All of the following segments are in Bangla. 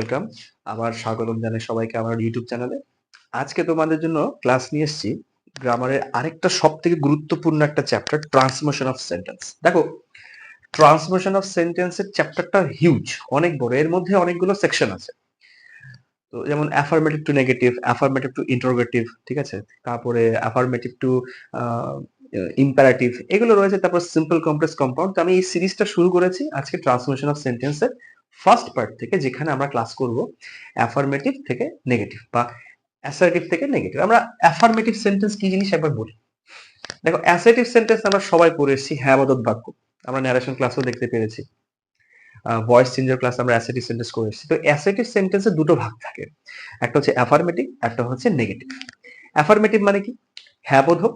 ওয়েলকাম। আবার স্বাগতম জানাই সবাইকে আমার ইউটিউব চ্যানেলে। আজকে তোমাদের জন্য ক্লাস নিয়ে এসেছি গ্রামারের আরেকটা সবথেকে গুরুত্বপূর্ণ একটা চ্যাপ্টার, ট্রান্সফরমেশন অফ সেন্টেন্স। দেখো, ট্রান্সফরমেশন অফ সেন্টেন্সের চ্যাপ্টারটা হিউজ, অনেক বড়। এর মধ্যে অনেকগুলো সেকশন আছে। তো যেমন affirmative two negative, affirmative two interrogative, ঠিক আছে? তারপরে অ্যাফার্মেটিভ টু ইম্পারেটিভ, এগুলো রয়েছে। তারপর সিম্পল কমপ্লেক্স কম্পাউন্ড। তো আমি এই সিরিজটা শুরু করেছি আজকে ট্রান্সফরমেশন অফ সেন্টেন্সের ফার্স্ট পার্ট থেকে, যেখানে আমরা ক্লাস করব অ্যাফার্মেটিভ থেকে নেগেটিভ বা অ্যাসার্টিভ থেকে নেগেটিভ। আমরা অ্যাফার্মেটিভ সেন্টেন্স কি জিনিস একবার বলি। দেখো, অ্যাসার্টিভ সেন্টেন্স আমরা সবাই পড়ে এসেছি, হ্যাঁ বোধক বাক্য। আমরা ন্যারেশন ক্লাসেও দেখতে পেরেছি, ভয়েস চেঞ্জের ক্লাস আমরা অ্যাসার্টিভ সেন্টেন্স করে এসেছি। তো অ্যাসার্টিভ সেন্টেন্সে দুটো ভাগ থাকে, একটা হচ্ছে অ্যাফার্মেটিভ, একটা হচ্ছে নেগেটিভ। অ্যাফার্মেটিভ মানে কি? হ্যাঁ বোধক।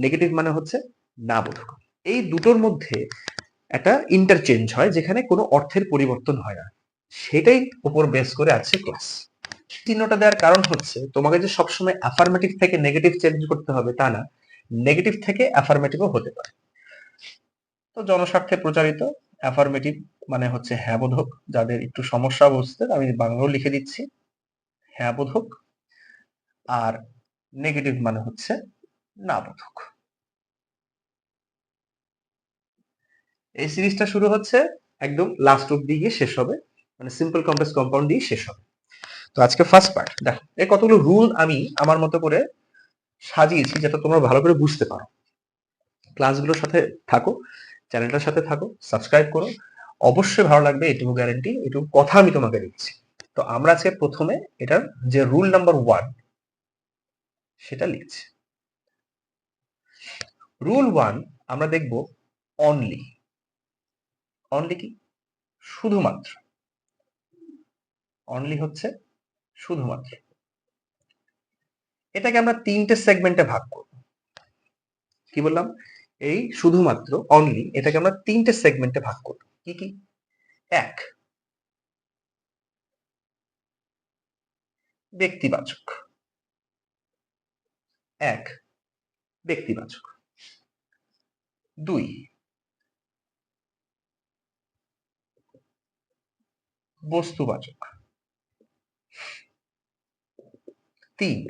নেগেটিভ মানে হচ্ছে না বোধক। এই দুটোর মধ্যে একটা ইন্টারচেঞ্জ হয়, যেখানে কোনো অর্থের পরিবর্তন হয় না। সেটাই উপর বেস করে আছে ক্লাস। চিহ্নটা দেওয়ার কারণ হচ্ছে, তোমাকে যে সবসময় অ্যাফার্মেটিভ থেকে নেগেটিভ চেঞ্জ করতে হবে তা না, নেগেটিভ থেকে অ্যাফার্মেটিভও হতে পারে। তো জনস্বার্থে প্রচারিত অ্যাফার্মেটিভ মানে হচ্ছে হ্যাঁ বোধক। যাদের একটু সমস্যা বুঝতে, আমি বাংলাও লিখে দিচ্ছি, হ্যাঁ বোধক। আর নেগেটিভ মানে হচ্ছে না বোধক। এই সিরিজটা শুরু হচ্ছে, একদম লাস্ট অব্দি গিয়ে শেষ হবে, মানে সিম্পল কমপ্লেক্স কম্পাউন্ড দিয়ে শেষ হবে। তো আজকে ফার্স্ট পার্ট দেখো, এই কতগুলো রুল আমি আমার মতো করে সাজিয়েছি যাতে তোমরা ভালো করে বুঝতে পারো। ক্লাসগুলোর সাথে থাকো, চ্যানেলটার সাথে থাকো, সাবস্ক্রাইব করো। অবশ্যই ভালো লাগবে, এটুকু গ্যারান্টি, এটুকু কথা আমি তোমাকে দিচ্ছি। তো আমরা আজকে প্রথমে এটার যে রুল নাম্বার 1 সেটা লিখছি। রুল 1 আমরা দেখব অনলি। অনলি কি? শুধুমাত্র। অনলি হচ্ছে শুধুমাত্র। এটাকে আমরা তিনটে সেগমেন্টে ভাগ করব। কি বললাম? এই শুধুমাত্র, অনলি, এটাকে আমরা তিনটে সেগমেন্টে ভাগ করব। কি কি? এক, ব্যক্তিবাচক। এক, ব্যক্তিবাচক। দুই, বস্তুবাচক। তিন,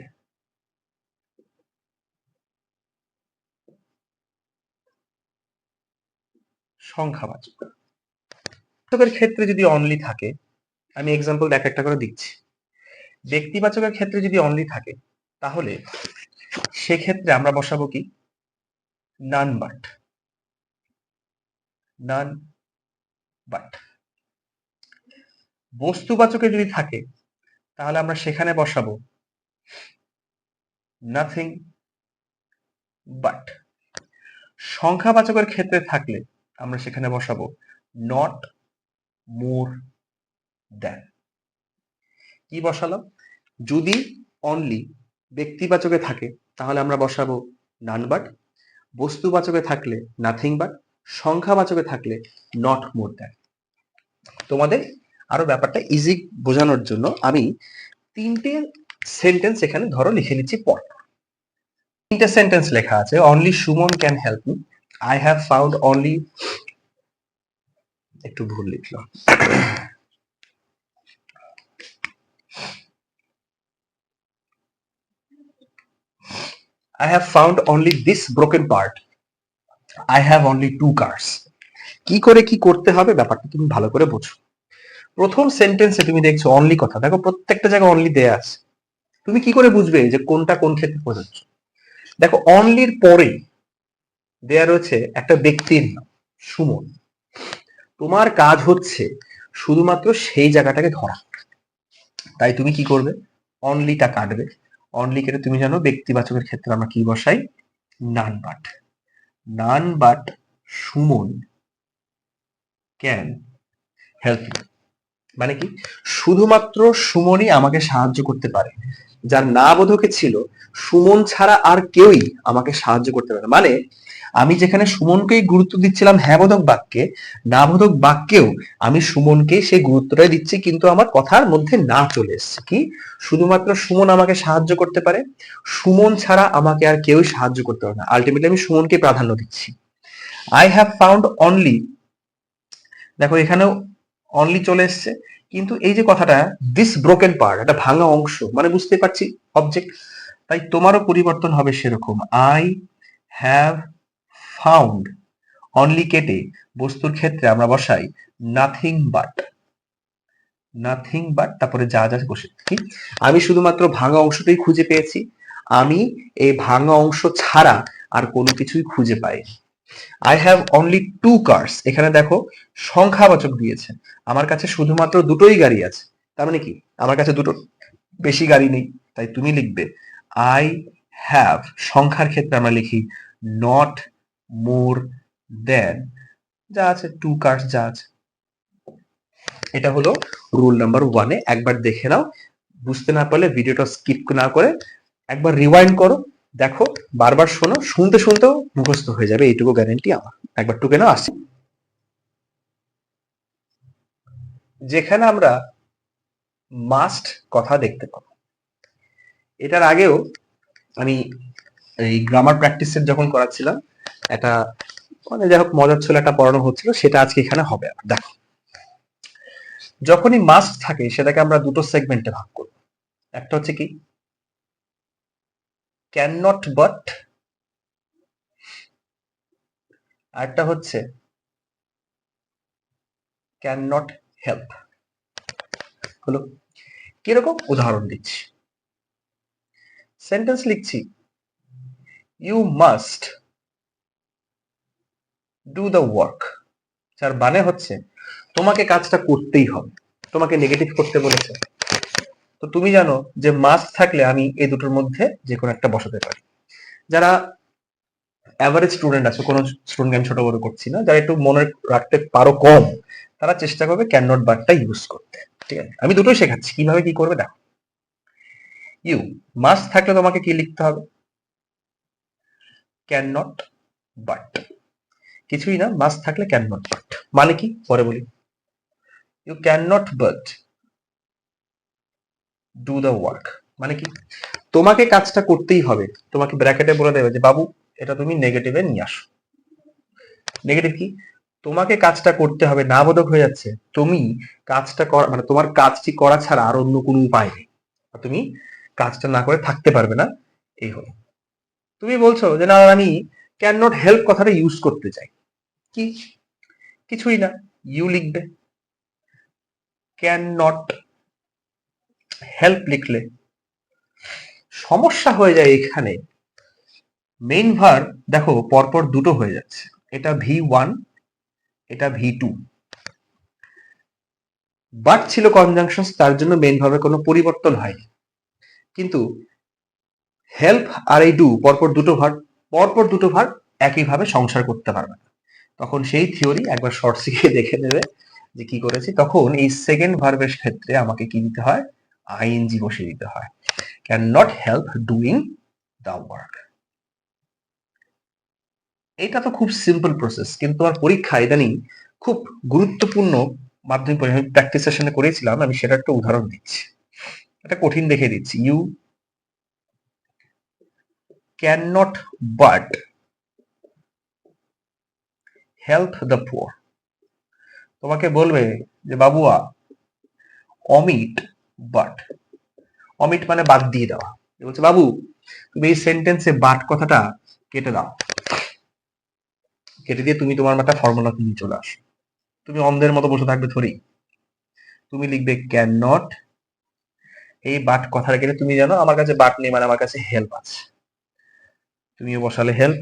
সংখ্যাবাচক। ব্যক্তিবাচকের ক্ষেত্রে যদি অনলি থাকে, আমি এক্সাম্পল এক একটা করে দিচ্ছি। ব্যক্তিবাচকের ক্ষেত্রে যদি অনলি থাকে, তাহলে সেক্ষেত্রে আমরা বসাবো কি? None but. None but. বস্তুবাচকে যদি থাকে, তাহলে আমরা সেখানে বসাবো নাথিং বাট। সংখ্যাবাচকের ক্ষেত্রে থাকলে আমরা সেখানে বসাবো নট মোর দ্যান। কি বসালাম? যদি অনলি ব্যক্তিবাচকে থাকে, তাহলে আমরা বসাবো নান বাট। বস্তুবাচকে থাকলে নাথিং বাট। সংখ্যাবাচকে থাকলে নট মোর দ্যান। তোমাদের আরো ব্যাপারটা ইজি বোঝানোর জন্য আমি তিনটে সেন্টেন্স এখানে ধরো লিখে নিচ্ছি পর। তিনটে সেন্টেন্স লেখা আছে। Only Suman can help me. I have found only, একটু ভুল লিখলাম। I have found only this broken part. I have only 2 cars. কি করে কি করতে হবে ব্যাপারটা তুমি ভালো করে বোঝো। প্রথম সেন্টেন্সে তুমি দেখছো অনলি কথা, দেখো প্রত্যেকটা জায়গায় অনলি দেয়া আছে। তুমি কি করে বুঝবে যে কোনটা কোন ক্ষেত্রে প্রযোজ্য? দেখো, অনলির পরে দেয়া রয়েছে একটা ব্যক্তির নাম, সুমন। তোমার কাজ হচ্ছে শুধুমাত্র সেই জায়গাটাকে ধরা। তাই তুমি কি করবে? অনলিটা কাটবে। অনলি কেটে তুমি জানো ব্যক্তিবাচকের ক্ষেত্রে আমরা কি বসাই? None but. None but Suman can help me. মানে কি? শুধুমাত্র সুমনই আমাকে সাহায্য করতে পারে। যার না বোধকে ছিল, সুমন ছাড়া আর কেউই আমাকে সাহায্য করতে পারে। মানে আমি যেখানে সুমনকেই গুরুত্ব দিচ্ছিলাম হ্যাঁ বোধক বাক্যে, না বোধক বাক্যেও আমি সুমনকে সেই গুরুত্বটাই দিচ্ছি, কিন্তু আমার কথার মধ্যে না চলে এসছে কি? শুধুমাত্র সুমন আমাকে সাহায্য করতে পারে, সুমন ছাড়া আমাকে আর কেউই সাহায্য করতে পারে না। আলটিমেটলি আমি সুমনকে প্রাধান্য দিচ্ছি। আই হ্যাভ ফাউন্ড অনলি, দেখো এখানেও অনলি চলে এসছে, কিন্তু এই যে কথাটা দিস ব্রোকেন পার্ট, একটা ভাঙা অংশ, মানে বুঝতে পারছি অবজেক্ট, তাই তোমারও পরিবর্তন হবে সেরকম। আই হ্যাভ ফাউন্ড, অনলি কেটে বস্তুর ক্ষেত্রে আমরা বসাই নাথিং বাট, নাথিং বাট, তারপরে যা যা বসে কি, আমি শুধুমাত্র ভাঙা অংশটাই খুঁজে পেয়েছি, আমি এই ভাঙা অংশ ছাড়া আর কোনো কিছুই খুঁজে পাই। I have only two cars, এখানে দেখো সংখ্যাবাচক দিয়েছে, আমার কাছে শুধুমাত্র দুটোই গাড়ি আছে, তার মানে কি আমার কাছে দুটো বেশি গাড়ি নেই, তাই তুমি লিখবে আই হ্যাভ, সংখ্যার ক্ষেত্রে আমরা লিখি নট মোর দেন যা আছে টু কার্স যা আছে। এটা হলো রুল নাম্বার 1-এ, একবার দেখে নাও, বুঝতে না পারলে ভিডিওটা স্কিপ না করে একবার রিওয়াইন্ড করো, দেখো, বারবার শোনো, শুনতে শুনতেও মুখস্থ হয়ে যাবে, এইটুকু গ্যারান্টি আমার। একবার টুকে নাও, আসছি। যেখানে আমরা মাস্ট কথা দেখতে পাবো, এটার আগেও আমি এই গ্রামার প্র্যাকটিসের যখন করাচ্ছিলাম, একটা মানে যাই হোক মজার ছিল, একটা পড়ানো হচ্ছিল, সেটা আজকে এখানে হবে। দেখো, যখনই মাস্ট থাকে সেটাকে আমরা দুটো সেগমেন্টে ভাগ করব। একটা হচ্ছে কি ক্যান নট বাট, আরেকটা হচ্ছে ক্যান নট হেল্প। হলো, কিরকম উদাহরণ দিচ্ছি, সেন্টেন্স লিখছি, you must do the work, যার মানে হচ্ছে তোমাকে কাজটা করতেই হবে, তোমাকে নেগেটিভ করতে বলেছে, তো তুমি জানো যে মাস্ট থাকলে আমি এই দুটোর মধ্যে যে কোনো একটা বসাতে পারি। যারা অ্যাভারেজ স্টুডেন্ট আছে, কোনো স্টুডেন্ট আমি ছোট বড় করছি না, যারা একটু মনে রাখতে পারো কম, তারা চেষ্টা করবে ক্যান নট বাটটা ইউজ করতে। ঠিক আছে, আমি দুটোই শেখাচ্ছি কিভাবে কি করবে। দেখো, ইউ মাস্ট থাকলে তোমাকে কি লিখতে হবে, ক্যান নট বাট, কিছুই না, মাস্ট থাকলে ক্যান নট বাট, মানে কি পরে বলি। You can not but do the work, মানে কি তোমাকে কাজটা করতেই হবে, তোমাকে ব্র্যাকেটে বলে দেবে যে বাবু এটা তুমি নেগেটিভে নিয়ে আসো। নেগেটিভ কি, তোমাকে কাজটা করতে হবে, না বোধক হয়ে যাচ্ছে, তুমি কাজটা করা মানে তোমার কাজটি করা ছাড়া আর অন্য কোনো উপায় নেই, তুমি কাজটা না করে থাকতে পারবে না, এই হলো। তুমি বলছো যে না আমি ক্যান নট হেল্প কথাটা ইউজ করতে চাই, কি কিছুই না, ইউ লিখবে, ক্যান নট হেল্প লিখলে সমস্যা হয়ে যায় এখানে, মেইন ভার্ব দেখো পরপর দুটো হয়ে যাচ্ছে, এটা V1, এটা V2, বাট ছিল কনজাংশন, তার জন্য মেইন ভার্বের কোনো পরিবর্তন হয়নি, কিন্তু হেল্প আর এই ডু পরপর দুটো ভার্ব, পরপর দুটো ভার্ব একইভাবে সংসার করতে পারবে না, তখন সেই থিওরি একবার শর্ট শিখে দেখে নেবে যে কি করেছি। তখন এই সেকেন্ড ভার্বের ক্ষেত্রে আমাকে কি দিতে হয়, আইএনজি বসিয়ে দিতে হয়, can not help doing the work. এটা তো খুব সিম্পল প্রসেস, কিন্তু আমার পরীক্ষা ইদানিং খুব গুরুত্বপূর্ণ মাধ্যমিক পরীক্ষা, আমি প্র্যাকটিস সেশনে করেছিলাম, আমি সেটা একটা উদাহরণ দিচ্ছি, এটা কঠিন দেখে দিচ্ছি। You can not but help the poor, তোমাকে বলবে যে বাবুয়া অমিট বাট, অমিট মানে বাদ দিয়ে দেওয়া, বলছে বাবু তুমি এই সেন্টেন্সে বাট কথাটা কেটে দাও, কেটে দিয়ে তুমি তোমার মাথা ফর্মুলা নিয়ে চলে আসো, তুমি অন্ধের মতো বসে থাকবে থরি, তুমি লিখবে ক্যান নট, এই বাট কথাটা কেটে তুমি জানো আমার কাছে বাট নেই মানে আমার কাছে হেল্প আছে, তুমিও বসালে হেল্প,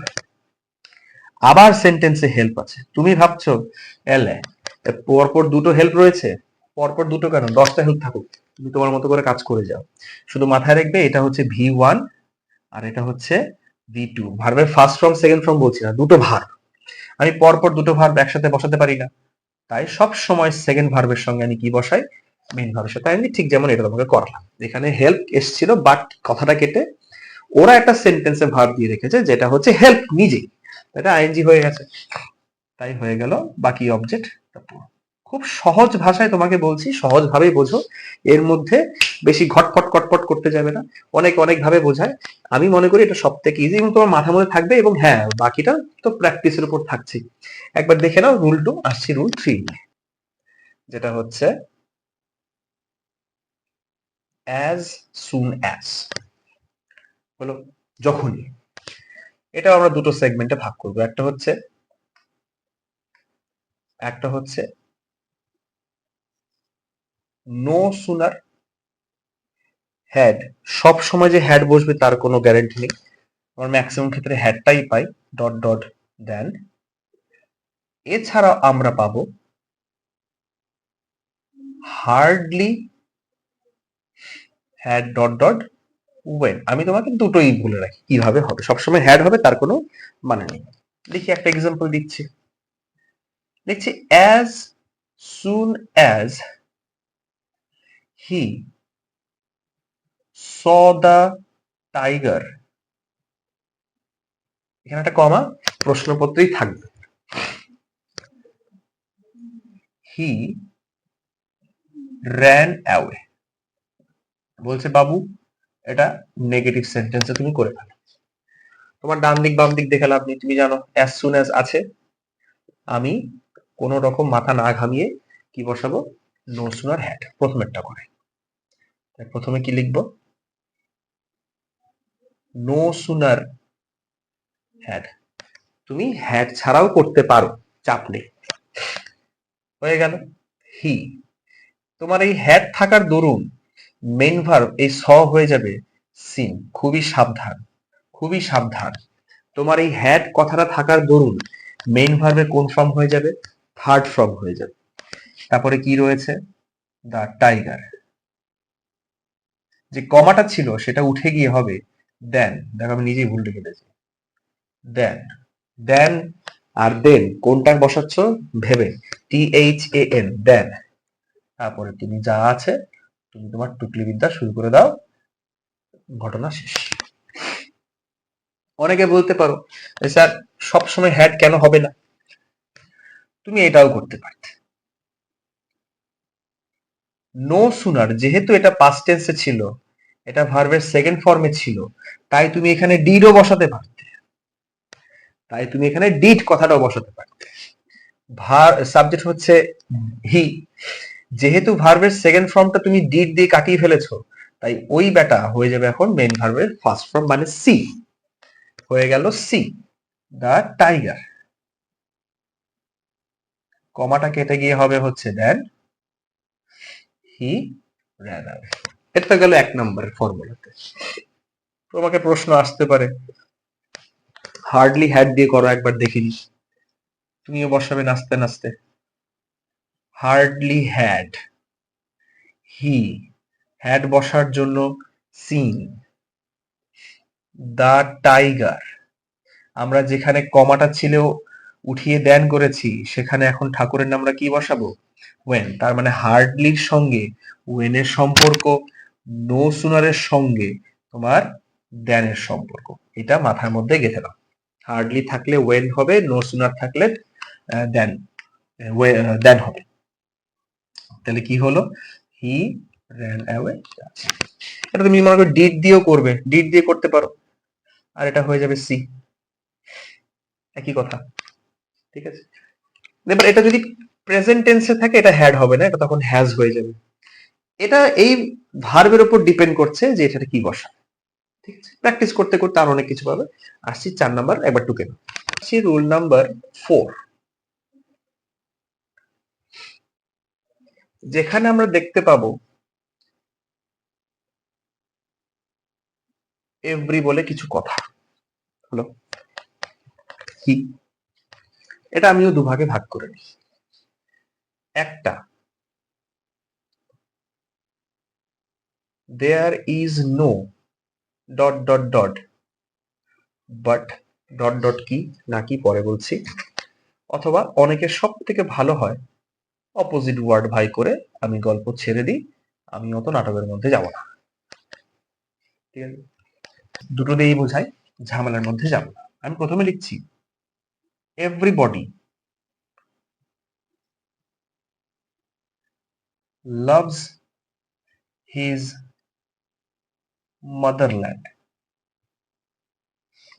আবার সেন্টেন্সে হেল্প আছে, তুমি ভাবছো এলে পরপর দুটো হেল্প রয়েছে, পরপর দুটো কেন 10টা হেল্প থাকুক, তুমি তোমার মতো করে কাজ করে যাও, শুধু মাথায় রাখবে এটা হচ্ছে V1 আর এটা হচ্ছে V2, ভার্বের ফার্স্ট ফর্ম সেকেন্ড ফর্ম বলছি না, দুটো ভার্ব, আমি পরপর দুটো ভার্ব একসাথে বসাতে পারি না, তাই সব সময় সেকেন্ড ভার্বের সঙ্গে আমি কি বসাই, মেইন ভার্বের সাথে আমি, ঠিক যেমন এটা তোমাকে করলাম, এখানে হেল্প এসছিল বাট কথাটা কেটে ওরা একটা সেন্টেন্সে ভার্ব দিয়ে রেখেছে যেটা হচ্ছে হেল্প নিজেই, এটা আইএনজি হয়ে গেছে, তাই হয়ে গেল বাকি অবজেক্ট। খুব সহজ ভাষায় তোমাকে বলছি, সহজ ভাবেই বোঝো, এর মধ্যে বেশি ঘটপট কটপট করতে যাবে না, অনেক অনেক ভাবে বোঝায়, আমি মনে করি এটা সব থেকে ইজি এবং তোমার মাথার মধ্যে থাকবে, এবং হ্যাঁ বাকিটা তো প্র্যাকটিসের উপর থাকছে। একবার দেখে নাও রুল 2, আসছি রুল 3, যেটা হচ্ছে অ্যাজ সুন অ্যাজ হলো যখনই। এটা আমরা দুটো সেগমেন্টে ভাগ করব, একটা হচ্ছে নো সুনার হ্যাড। সব সময় যে হ্যাড বসবে তার কোনো গ্যারান্টি নেই, আমরা ম্যাক্সিমাম ক্ষেত্রে হ্যাডটাই পাই, ডট ডট দেন। এছাড়াও আমরা পাবো hardly had dot dot when. আমি তোমাকে দুটোই বলে রাখি কিভাবে হবে, সবসময় হ্যাড হবে তার কোনো মানে নেই। দেখি একটা এক্সাম্পল দিচ্ছি, দেখছি as soon as he saw the tiger, এখানে একটা কমা প্রশ্নপত্রেই থাকবে। হি ran away, বলছে বাবু এটা নেগেটিভ সেন্টেন্সে তুমি করে ফেলো। তোমার ডান দিক বাম দিক দেখে লাভ নেই, তুমি জানো অ্যাজ সুন অ্যাজ আছে, আমি কোন রকম মাথা না ঘামিয়ে কি বসাবো, নো সুনার হ্যাড প্রথমেরটা করে। প্রথমে কি লিখবো, নো সুনার হ্যাড। তুমি হ্যাড ছাড়াও করতে পারো, চাপ নেই। হয়ে গেল হি। তোমার এই হ্যাড থাকার দরুন মেইন ভার্ব এই স হয়ে যাবে সিন। খুবই সাবধান, খুবই সাবধান। তোমার এই হ্যাড কথাটা থাকার দরুন মেইন ভার্বের কোন ফর্ম হয়ে যাবে, থার্ড ফর্ম হয়ে যাবে। তারপরে কি রয়েছে, দা টাইগার। যে কমাটা ছিল সেটা উঠে গিয়ে হবে দেন। দেখো আমি নিজেই ভুল লিখে দিয়েছি, দেন। দেন আর দেন কোনটা বসাচ্ছ ভেবে, THAN দেন। তারপরে তুমি যা আছে তুমি তোমার টুকলি বিদ্যা শুরু করে দাও, ঘটনা শেষ। অনেকে বলতে পারো স্যার সবসময় হ্যাড কেন হবে না, তুমি এটাও করতে পারতে। নো সুনার যেহেতু এটা পাস্ট টেন্সে ছিল, এটা ভার্বের সেকেন্ড ফর্মে ছিল, তাই তুমি এখানে ডিডও বসাতে পারতে, তাই তুমি এখানে ডিড কথাটাও বসাতে পারতে। সাবজেক্ট হচ্ছে হি, যেহেতু ভার্বের সেকেন্ড ফর্মটা তুমি ডিড দিয়ে কাটিয়ে ফেলেছো, তাই ওই ব্যাটা হয়ে যাবে এখন মেইন ভার্বের ফার্স্ট ফর্ম, মানে সি হয়ে গেল সি দা টাইগার। কমাটা কেটে গিয়ে হবে হচ্ছে দেন হি ran away। এটা গেল এক নম্বরের ফর্মুলাতে। তোমাকে প্রশ্ন আসতে পারে হার্ডলি হ্যাড দিয়ে করো, একবার দেখিনি। তুমিও বসাবে নাচতে নাচতে, হার্ডলি হ্যাড হি, হ্যাড বসার জন্য সিন দা টাইগার। আমরা যেখানে কমাটা ছিল উঠিয়ে দেন করেছি, সেখানে এখন ঠাকুরের নাম আমরা কি বসাবো, ওয়েন। তার মানে হার্ডলির সঙ্গে ওয়েনের সম্পর্ক, নো সুনারের সঙ্গে তোমার দেনের সম্পর্ক, এটা মাথার মধ্যে গেঁথে নাও। হার্ডলি থাকলে ওয়েন হবে, নো সুনার থাকলে দেন, দেন হবে। তাহলে কি হলো, হি ran away। এটা তুমি মনে করো ডিড দিয়েও করবে, ডিড দিয়ে করতে পারো, আর এটা হয়ে যাবে সি, একই কথা। ঠিক আছে, এবার এটা যদি প্রেজেন্ট টেন্সে থাকে এটা হ্যাড হবে না, এটা তখন হ্যাজ হয়ে যাবে। এটা এই ভার্বের উপর ডিপেন্ড করছে যে এটাতে কি বসা। ঠিক আছে, প্র্যাকটিস করতে করতে আর অনেক কিছু পাবে। আসছি 4 নাম্বার, একবার টুকে নাও। আসছি রুল নাম্বার 4, যেখানে আমরা দেখতে পাবো এভরি বলে কিছু কথা হলো কি, এটা আমিও দুভাগে ভাগ করে নিই। একটা, there is no dot dot dot but dot dot কি নাকি পরে বলছি, অথবা অনেকের সব থেকে ভালো হয় অপোজিট ওয়ার্ড ভাই করে আমি গল্প ছেড়ে দিই, আমি অত নাটকের মধ্যে যাব না। ঠিক আছে, দুটো দিয়েই বোঝাই, ঝামেলার মধ্যে যাব না। আমি প্রথমে লিখছি এভরিবডি লাভস হিজ মাদারল্যান্ড,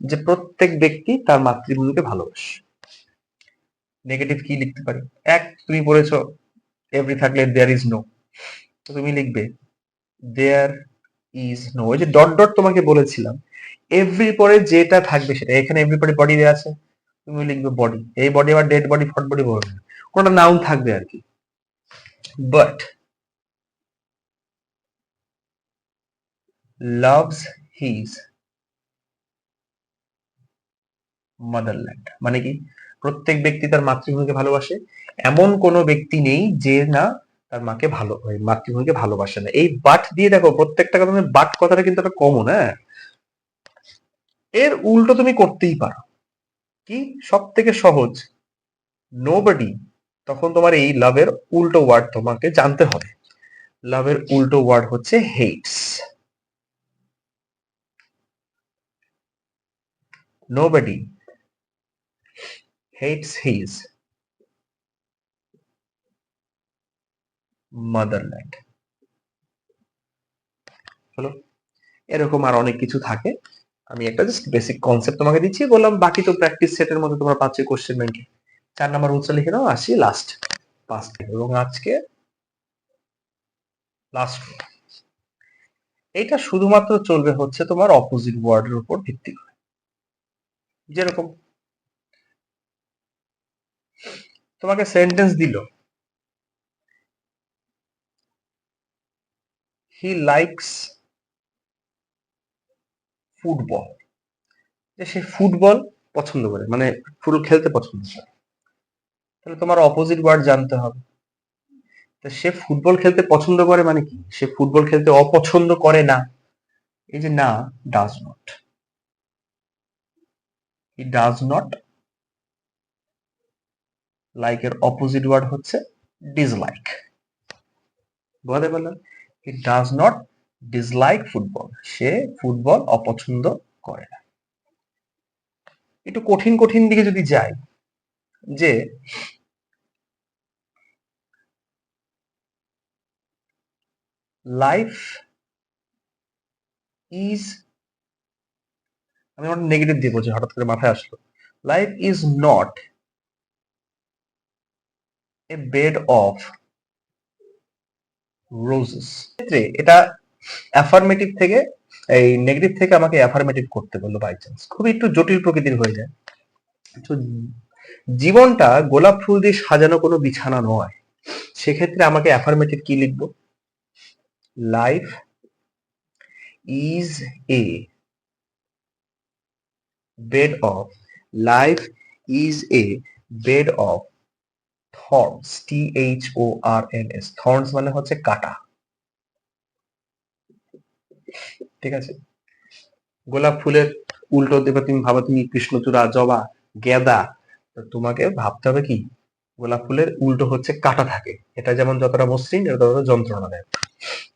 যে প্রত্যেক ব্যক্তি তার মাতৃভূমিকে ভালোবাসে। নেগেটিভ কি লিখতে পারি, এক তুমি বলেছো এভরি থাকলে দেয়ার ইজ নো, তো তুমি লিখবে দেয়ার ইজ নো, ওই যে ডট ডট তোমাকে বলেছিলাম, এভরি পরে যেটা থাকবে সেটা, এখানে এভরি পরে বডি দেওয়া আছে, তুমি লিখবে বডি, এই বডি আবার ডেড বডি ফট বডি বলবে না, কোনটা নাউন থাকবে আর কি। বাট লাভস হিজ মাদারল্যান্ড, মানে কি প্রত্যেক ব্যক্তি তার মাতৃভূমিকে ভালোবাসে, এমন কোনো ব্যক্তি নেই যে না তার মাকে ভালো মাতৃভূমিকে ভালোবাসে না। এই বাট দিয়ে দেখো প্রত্যেকটা কথা, বাট কথাটা কিন্তু একটা কমন, হ্যাঁ, এর উল্টো তুমি করতেই পারো, কি সব থেকে সহজ, নোবডি, তখন তোমার এই লাভের উল্টো ওয়ার্ড তোমাকে জানতে হবে। লাভের উল্টো ওয়ার্ড হচ্ছে hates. Nobody hates his motherland. হলো, এরকম আর অনেক কিছু থাকে, আমি একটা জাস্ট বেসিক কনসেপ্ট তোমাকে দিচ্ছি, বললাম বাকি তো প্র্যাকটিস সেটের মধ্যে তোমরা পাচ্ছ কোশ্চেন ব্যাংকে। 4 নম্বর উৎস লিখে নাও, আসি লাস্ট 5 থেকে, এবং আজকে লাস্ট, এটা শুধুমাত্র চলবে হচ্ছে তোমার অপোজিট ওয়ার্ডের উপর ভিত্তি করে। যেরকম তোমাকে সেন্টেন্স দিল, হি লাইকস ফুটবল, যে সে ফুটবল পছন্দ করে, মানে ফুটবল খেলতে পছন্দ করে, তাহলে তোমার অপোজিট ওয়ার্ড জানতে হবে। তা সে ফুটবল খেলতে পছন্দ করে মানে কি, সে ফুটবল খেলতে অপছন্দ করে না, এই যে না, does not, he does not like এর অপোজিট ওয়ার্ড হচ্ছে ডিসলাইক। বুঝতে পারলাম, he does not dislike football, say football অপছন্দ করে না। একটু কঠিন কঠিন দিকে যদি যাই, যে লাইফ ইজ, আমি আমার নেগেটিভ দিয়ে বলছি, হঠাৎ করে মাথায় আসলো, life is not a bed of roses, ক্ষেত্রে এটা অ্যাফার্মেটিভ থেকে, এই নেগেটিভ থেকে আমাকে অ্যাফার্মেটিভ করতে বললো, বাই চান্স খুবই একটু জটিল প্রকৃতির হয়ে যায়। তো জীবনটা গোলাপ ফুল দিয়ে সাজানো কোনো বিছানা নয়, সেক্ষেত্রে আমাকে অ্যাফার্মেটিভ কি লিখবো, life is a bed of, life is a bed of thorns, THORNS, thorns মানে হচ্ছে কাটা, ঠিক আছে। গোলাপ ফুলের উল্টো দেবে, তুমি ভাবো তুমি কৃষ্ণচূড়া, জবা, গেঁদা, তো তোমাকে ভাবতে হবে কি গোলাপ ফুলের উল্টো হচ্ছে কাটা থাকে, এটা যেমন যতটা মসৃণ এটা ততটা যন্ত্রণা দেয়,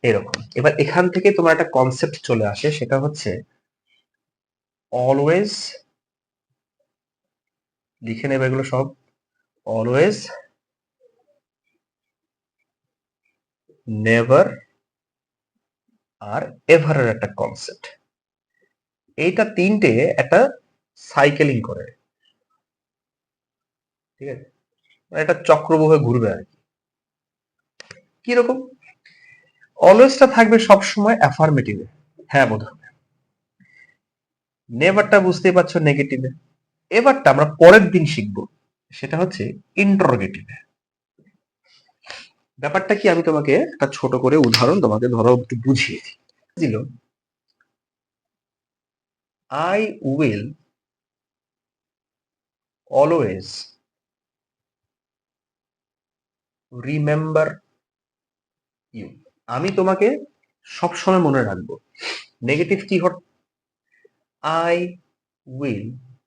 এরকম। এবার এখান থেকে তোমার একটা কনসেপ্ট চলে আসে, সেটা হচ্ছে অলওয়েজ, লিখে নেবে এগুলো সব, অলওয়েজ, নেভার আর এভারের একটা কনসেপ্ট, এইটা তিনটে একটা সাইকেলিং করে, ঠিক আছে, মানে একটা চক্রবহে ঘুরবে আর কি। কিরকম, অলওয়েজটা থাকবে সবসময় অ্যাফার্মেটিভে, হ্যাঁ বোধ হবে, নেভারটা বুঝতেই পারছো নেগেটিভে, এবারটা আমরা পরের দিন শিখবো, সেটা হচ্ছে ইন্টারোগেটিভে। ব্যাপারটা কি, আমি তোমাকে একটা ছোট করে উদাহরণ তোমাকে ধরো একটু বুঝিয়ে দিল, I will always remember you, আমি তোমাকে সব সময় মনে রাখবো। নেগেটিভ কি হট, আই উইল,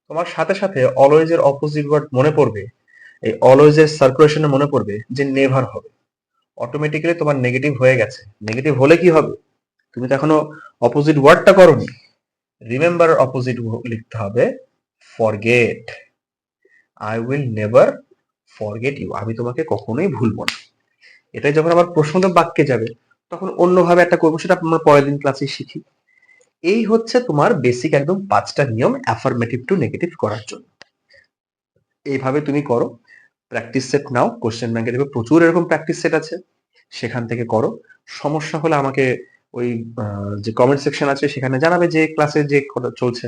তোমার সাথে সাথে অলওয়েজ এর অপোজিট ওয়ার্ড মনে পড়বে, এই অলওয়েজ এর সার্কুলেশনে মনে পড়বে যে নেভার হবে, অটোমেটিক্যালি তোমার নেগেটিভ হয়ে গেছে। নেগেটিভ হলে কি হবে, তুমি তো এখনো অপোজিট ওয়ার্ডটা করোনি, রিমেম্বার অপোজিট লিখতে হবে forget, I will never forget you, আমি তোমাকে কখনোই ভুলবো না। এটাই যখন আমার প্রশ্নবোধক বাক্যে যাবে তখন অন্যভাবে একটা করবো, সেটা আমরা পরের দিন ক্লাসে শিখি। এই হচ্ছে তোমার বেসিক একদম 5টা নিয়ম অ্যাফার্মেটিভ টু নেগেটিভ করার জন্য। এইভাবে তুমি করো, প্র্যাকটিস সেট নাও, কোশ্চেন ব্যাংকে দেখবে প্রচুর এরকম প্র্যাকটিস সেট আছে, সেখান থেকে করো। সমস্যা হলে আমাকে ওই যে কমেন্ট সেকশন আছে সেখানে জানাবে যে ক্লাসে যে চলছে।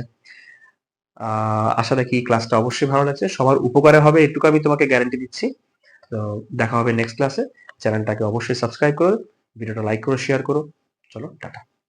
আশা রাখি ক্লাসটা অবশ্যই ভালো লাগছে, সবার উপকারে হবে এটুকু আমি তোমাকে গ্যারান্টি দিচ্ছি। তো দেখা হবে নেক্সট ক্লাসে। চ্যানেলটাকে অবশ্যই সাবস্ক্রাইব করো, ভিডিওটা লাইক করো, শেয়ার করো। চলো টাটা।